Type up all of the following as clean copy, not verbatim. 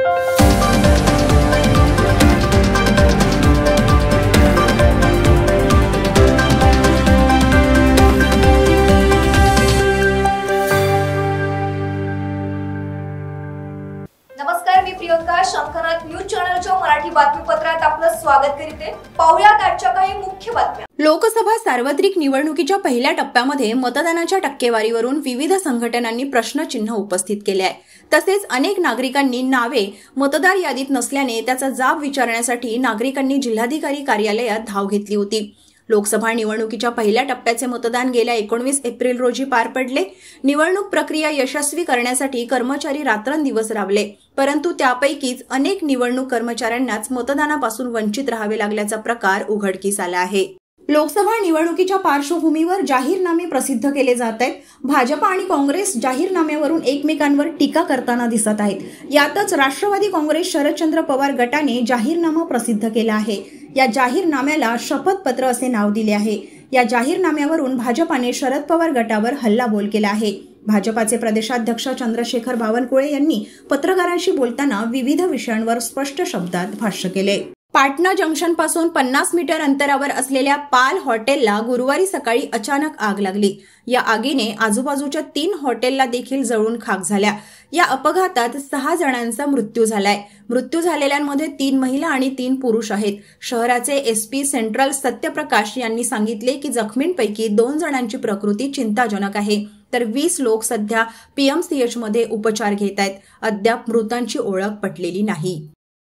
नमस्कार, मी प्रियंका शंकरनाथ न्यूज चॅनलच्या मराठी बातमीपत्रात आपलं स्वागत करते। पाहुयात आजच्या काही मुख्य बातम्या। लोकसभा सार्वत्रिक निवडणुकीच्या पहिल्या टप्प्यामध्ये मतदानाच्या टक्केवारीवरून विविध संघटनांनी प्रश्नचिन्ह उपस्थित केले आहे। तसेच अनेक नागरिकांनी नावे मतदार यादीत नसल्याने त्याचा जाब विचारण्यासाठी नागरिकांनी जिल्हाधिकारी कार्यालयात धाव घेतली होती। लोकसभा निवडणुकीच्या पहिल्या टप्प्याचे मतदान गेल्या 19 एप्रिल रोजी पार पडले। निवडणूक प्रक्रिया यशस्वी करण्यासाठी कर्मचारी रात्रंदिवस राबले, परंतु त्यापैकीच अनेक निवडणूक कर्मचाऱ्यांनाच मतदानापासून वंचित राहावे लागल्याचा प्रकार उघडकीस आला आहे। लोकसभा निवडणुकीच्या पार्श्वभूमीवर जाहीरनामे प्रसिद्ध केले जात आहेत। भाजपा आणि काँग्रेस जाहीरनाम्यावरून एकमेकांवर टीका करताना दिसत आहेत। यातच राष्ट्रवादी काँग्रेस शरदचंद्र पवार गटाने जाहीरनामा प्रसिद्ध केला आहे। या जाहीरनाम्याला शपथपत्र असे नाव दिले आहे। या जाहीरनाम्यावरून भाजपाने शरद पवार गटावर हल्लाबोल केला आहे। भाजपाचे प्रदेशाध्यक्ष चंद्रशेखर बावनकुळे यांनी पत्रकारांशी बोलताना विविध विषयांवर स्पष्ट शब्दात भाष्य केले। पाटणा जंक्शन पासून 50 मीटर अंतरावर असलेल्या पाल हॉटेलला गुरुवारी सकाळी अचानक आग लागली। या आगीने आजूबाजूच्या 3 हॉटेलला देखील जळून खाक झाल्या। या अपघातात 6 जणांचा मृत्यू झालाय। मृत्यू झालेल्यांमध्ये 3 महिला आणि 3 पुरुष आहेत। शहराचे एसपी सेंट्रल सत्यप्रकाश यांनी सांगितले की जखमींपैकी 2 जणांची प्रकृती चिंताजनक आहे, तर 20 लोक सध्या पीएमसीएच मध्ये उपचार घेत आहेत। अद्याप मृतांची ओळख पटलेली नाही।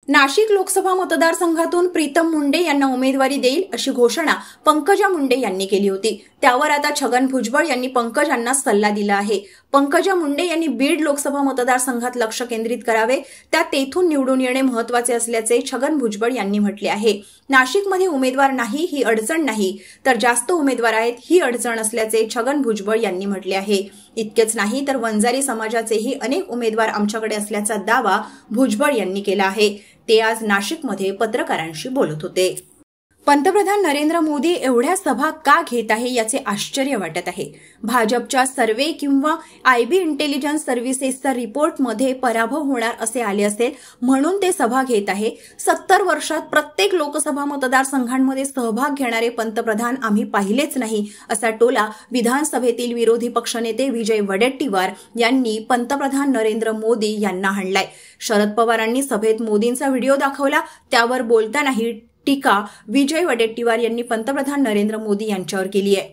नाशिक लोकसभा मतदारसंघातून प्रीतम मुंडे यांना उमेदवारी देईल अशी घोषणा पंकजा मुंडे यांनी केली होती। त्यावर आता छगन भुजबळ यांनी पंकजांना सल्ला दिला आहे। पंकजा मुंडे यांनी बीड लोकसभा मतदारसंघात लक्ष केंद्रित करावे, त्यात तेथून निवडून येणे महत्त्वाचे असल्याचे छगन भुजबळ यांनी म्हटले आहे। नाशिकमध्ये उमेदवार नाही ही अडचण नाही, तर जास्त उमेदवार आहेत ही अडचण असल्याचे छगन भुजबळ यांनी म्हटले आहे। इतकेच नाही तर वंजारी समाजाचेही अनेक उमेदवार आमच्याकडे असल्याचा दावा भुजबळ यांनी केला आहे। ते आज नाशिकमध्ये पत्रकारांशी बोलत होते। पंतप्रधान नरेंद्र मोदी एवढ्या सभा का घेत आहे याचे आश्चर्य वाटत आहे। भाजपच्या सर्वे किंवा आयबी इंटेलिजन्स सर्व्हिसेसच्या रिपोर्टमध्ये पराभव होणार असे आले असेल म्हणून ते सभा घेत आहे। 70 वर्षात प्रत्येक लोकसभा मतदारसंघांमध्ये सहभाग घेणारे पंतप्रधान आम्ही पाहिलेच नाही, असा टोला विधानसभेतील विरोधी पक्षनेते विजय वडेट्टीवार यांनी पंतप्रधान नरेंद्र मोदी यांना हाणलाय। शरद पवारांनी सभेत मोदींचा व्हिडिओ दाखवला, त्यावर बोलतानाही टीका विजय वडेट्टीवार यांनी पंतप्रधान नरेंद्र मोदी यांच्यावर केली आहे।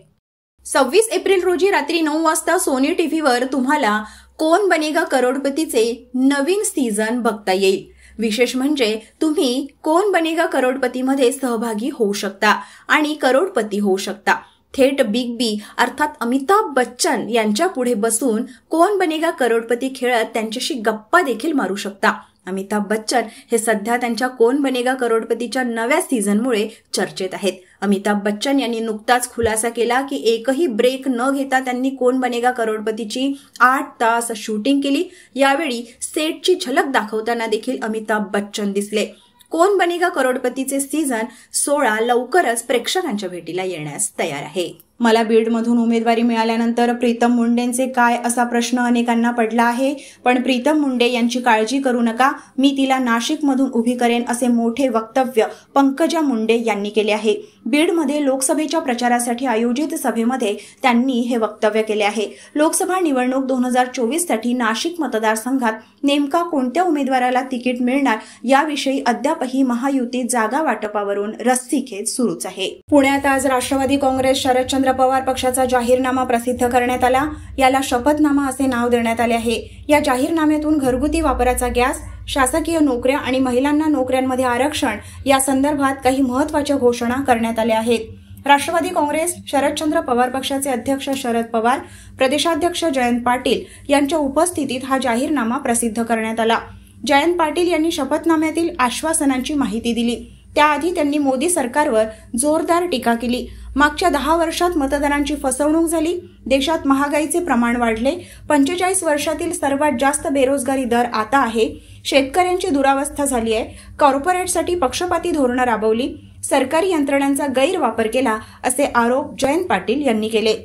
26 एप्रिल रोजी रात्री 9 वाजता सोनी टीव्हीवर तुम्हाला कोण बनेगा करोडपतीचे नवीन सीझन बघता येईल। विशेष म्हणजे तुम्ही कोण बनेगा करोडपतीमध्ये सहभागी होऊ शकता आणि करोडपती होऊ शकता। थेट बिग बी अर्थात अमिताभ बच्चन यांच्या पुढे बसून कोण बनेगा करोडपती खेळत त्यांच्याशी गप्पा देखील मारू शकता। अमिताभ बच्चन हे सध्या त्यांच्या कोण बनेगा करोडपतीच्या नव्या सीझनमुळे चर्चेत आहेत। अमिताभ बच्चन यांनी नुकताच खुलासा केला की एकही ब्रेक न घेता त्यांनी कोण बनेगा करोडपतीची 8 तास शूटिंग केली। यावेळी सेटची झलक दाखवताना देखील अमिताभ बच्चन दिसले। कोण बनेगा करोडपतीचे सीझन 16 लवकरच प्रेक्षकांच्या भेटीला येण्यास तयार आहे। मला बीडमधून उमेदवारी मिळाल्यानंतर प्रीतम मुंडेंचे काय असा प्रश्न अनेकांना पडला आहे, पण प्रीतम मुंडे यांची काळजी करू नका, मी तिला नाशिकमधून उभी करेन असे मोठे वक्तव्य पंकजा मुंडे यांनी केले आहे। बीडमध्ये लोकसभेच्या प्रचारासाठी आयोजित सभेमध्ये त्यांनी हे वक्तव्य केले आहे। लोकसभा निवडणूक 2024 साठी नाशिक मतदारसंघात नेमका कोणत्या उमेदवाराला तिकीट मिळणार याविषयी अद्यापही महायुती जागा वाटपावरून रस्सीखेच सुरूच आहे। पुण्यात आज राष्ट्रवादी काँग्रेस शरदचंद्र पवार पक्षाचा जाहीरनामा प्रसिद्ध करण्यात आला। याला शपथनामा असे नाव देण्यात आले आहे। या जाहीरनाम्यातून घरगुती वापराचा गॅस, शासकीय नोकऱ्या आणि महिलांना नोकऱ्यांमध्ये आरक्षण या संदर्भात काही महत्त्वाच्या घोषणा करण्यात आल्या आहेत। राष्ट्रवादी काँग्रेस शरदचंद्र पवार पक्षाचे अध्यक्ष शरद पवार, प्रदेशाध्यक्ष जयंत पाटील यांच्या उपस्थितीत हा जाहीरनामा प्रसिद्ध करण्यात आला। जयंत पाटील यांनी शपथनाम्यातील आश्वासनांची माहिती दिली। त्याआधी त्यांनी मोदी सरकारवर जोरदार टीका केली। मागच्या 10 वर्षात मतदारांची फसवणूक झाली, देशात महागाईचे प्रमाण वाढले, 45 वर्षातील सर्वात जास्त बेरोजगारी दर आता आहे, शेतकऱ्यांची दुरावस्था झाली आहे, कॉर्पोरेटसाठी पक्षपाती धोरणं राबवली, सरकारी यंत्रणांचा गैरवापर केला असे आरोप जयंत पाटील यांनी केले।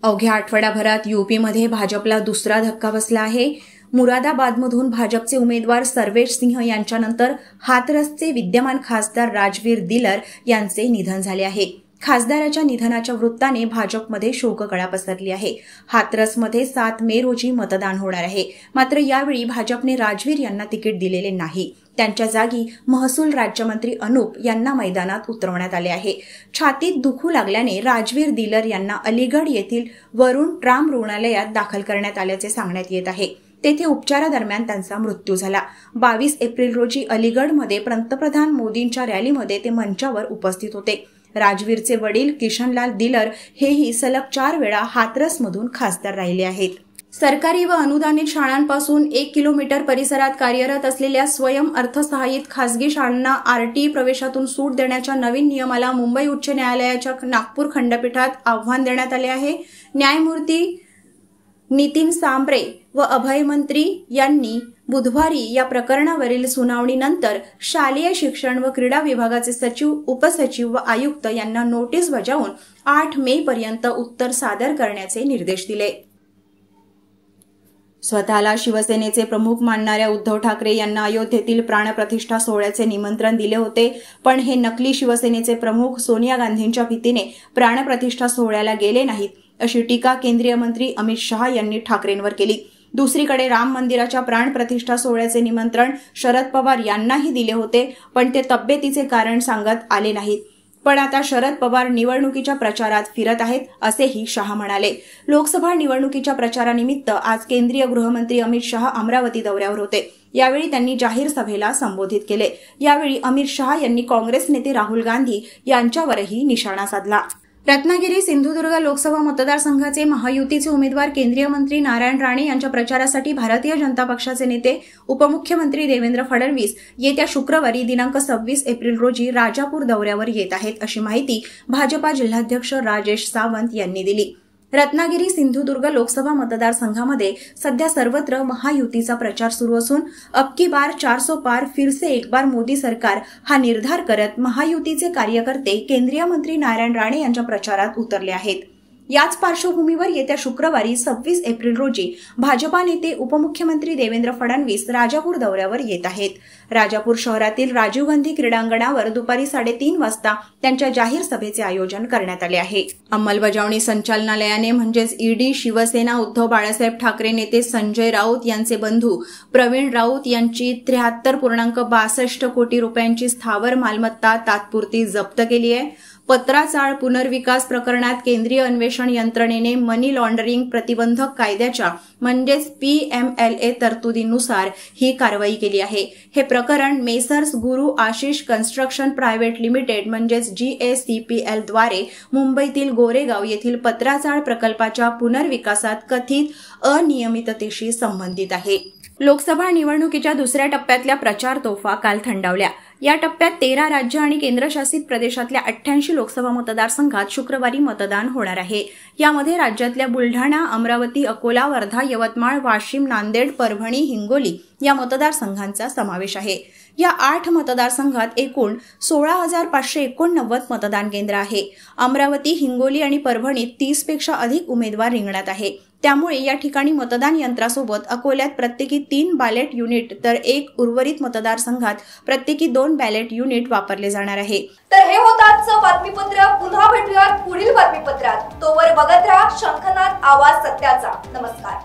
अवघ्या आठवड्याभरात यूपीमध्ये भाजपला दुसरा धक्का बसला आहे। मुरादाबादमधून भाजपचे उमेदवार सर्वेश सिंह यांच्यानंतर हाथरसचे विद्यमान खासदार राजवीर दिलर यांचे निधन झाले आहे। खासदाराच्या निधनाच्या वृत्ताने भाजपमध्ये शोककळा पसरली आहे। हाथरसमध्ये 7 मे रोजी मतदान होणार आहे, मात्र यावेळी भाजपने राजवीर यांना तिकीट दिलेले नाही। त्यांच्या जागी महसूल राज्यमंत्री अनुप यांना मैदानात उतरवण्यात आले आहे। छातीत दुखू लागल्याने राजवीर दिलर यांना अलीगढ येथील वरुण ट्राम रुग्णालयात दाखल करण्यात आल्याचे सांगण्यात येत आहे। तेथे उपचारादरम्यान त्यांचा मृत्यू झाला। 22 एप्रिल रोजी अलीगढमध्ये पंतप्रधान मोदींच्या रॅलीमध्ये ते मंचावर उपस्थित होते। राजवीरचे वडील किशनलाल दिलर हेही सलग 4 वेळा हाथरसमधून खासदार राहिले आहेत। सरकारी व अनुदानित शाळांपासून 1 किलोमीटर परिसरात कार्यरत असलेल्या स्वयं अर्थसहाय्यित खासगी शाळांना आरटीई प्रवेशातून सूट देण्याच्या नवीन नियमाला मुंबई उच्च न्यायालयाच्या नागपूर खंडपीठात आव्हान देण्यात आले आहे। न्यायमूर्ती नितीन सांबरे व अभय मंत्री यांनी बुधवारी या प्रकरणावरील सुनावणीनंतर शालेय शिक्षण व क्रीडा विभागाचे सचिव, उपसचिव व आयुक्त यांना नोटीस बजावून 8 मे पर्यंत उत्तर सादर करण्याचे निर्देश दिले। स्वतःला शिवसेनेचे प्रमुख मानणाऱ्या उद्धव ठाकरे यांना अयोध्येतील प्राणप्रतिष्ठा सोहळ्याचे निमंत्रण दिले होते, पण हे नकली शिवसेनेचे प्रमुख सोनिया गांधींच्या भीतीने प्राणप्रतिष्ठा सोहळ्याला गेले नाहीत, अशी टीका केंद्रीय मंत्री अमित शहा यांनी ठाकरेंवर केली। दुसरीकडे राम मंदिराच्या प्राणप्रतिष्ठा सोहळ्याचे निमंत्रण शरद पवार यांनाही दिले होते, पण ते तब्येतीचे कारण सांगत आले नाहीत। पण आता शरद पवार निवडणुकीच्या प्रचारात फिरत आहेत, असेही शहा म्हणाले। लोकसभा निवडणुकीच्या प्रचारानिमित्त आज केंद्रीय गृहमंत्री अमित शहा अमरावती दौऱ्यावर होते। यावेळी त्यांनी जाहीर सभेला संबोधित केले। यावेळी अमित शहा यांनी काँग्रेस नेते राहुल गांधी यांच्यावरही निशाणा साधला। रत्नागिरी सिंधुदुर्ग लोकसभा मतदारसंघाचे महायुतीचे उमेदवार केंद्रीय मंत्री नारायण राणे यांच्या प्रचारासाठी भारतीय जनता पक्षाचे नेते उपमुख्यमंत्री देवेंद्र फडणवीस येत्या शुक्रवारी दिनांक 26 एप्रिल रोजी राजापूर दौऱ्यावर येत आहेत, अशी माहिती भाजपा जिल्हाध्यक्ष राजेश सावंत यांनी दिली। रत्नागिरी सिंधुदुर्ग लोकसभा मतदारसंघामध्ये सध्या सर्वत्र महायुतीचा प्रचार सुरू असून अब की बार 400 पार फिर से एक बार मोदी सरकार हा निर्धार करत महायुतीचे कार्यकर्ते केंद्रीय मंत्री नारायण राणे यांच्या प्रचारात उतरले आहेत। याच पार्श्वभूमीवर येत्या शुक्रवारी 26 एप्रिल रोजी भाजपा नेते उपमुख्यमंत्री देवेंद्र फडणवीस राजापूर दौऱ्यावर येत आहेत। राजापूर शहरातील राजीव गांधी क्रीडांगणावर दुपारी 3:30 वाजता त्यांच्या जाहीर सभेचे आयोजन करण्यात आले आहे। अंमलबजावणी संचालनालयाने म्हणजेच ईडी शिवसेना उद्धव बाळासाहेब ठाकरे नेते संजय राऊत यांचे बंधू प्रवीण राऊत यांची 73.62 कोटी रुपयांची स्थावर मालमत्ता तात्पुरती जप्त केली आहे। पत्राचाळ पुनर्विकास प्रकरणात केंद्रीय अन्वेषण यंत्रणेने मनी लॉन्ड्रिंग प्रतिबंधक कायद्याच्या म्हणजेच PMLA तरतुदीनुसार ही कारवाई केली आहे। हे प्रकरण मेसर्स गुरु आशिष कन्स्ट्रक्शन प्रायव्हेट लिमिटेड म्हणजेच GACPL द्वारे मुंबईतील गोरेगाव येथील पत्राचाळ प्रकल्पाच्या पुनर्विकासात कथित अनियमिततेशी संबंधित आहे। लोकसभा निवडणुकीच्या दुसऱ्या टप्प्यातल्या प्रचार तोफा काल थंडावल्या। या टप्प्यात 13 राज्य आणि केंद्रशासित प्रदेशातल्या 88 लोकसभा मतदारसंघात शुक्रवारी मतदान होणार आहे। यामध्ये राज्यातल्या बुलढाणा, अमरावती, अकोला, वर्धा, यवतमाळ, वाशिम, नांदेड, परभणी, हिंगोली या मतदारसंघांचा समावेश आहे। या 8 मतदारसंघात एकूण 16,589 मतदान केंद्र आहे। अमरावती, हिंगोली आणि परभणीत 30 पेक्षा अधिक उमेदवार रिंगणात आहे। त्यामुळे या ठिकाणी मतदान यंत्रासोबत अकोल्यात प्रत्येकी 3 बॅलेट युनिट तर 1 उर्वरित मतदारसंघात प्रत्येकी 2 बॅलेट युनिट वापरले जाणार आहे। तर हे होतं आजचं बातमीपत्र। पुन्हा भेटूयात पुढील बातमीपत्रात। तोवर बघत राहा शंखनाद आवाज सत्याचा। नमस्कार।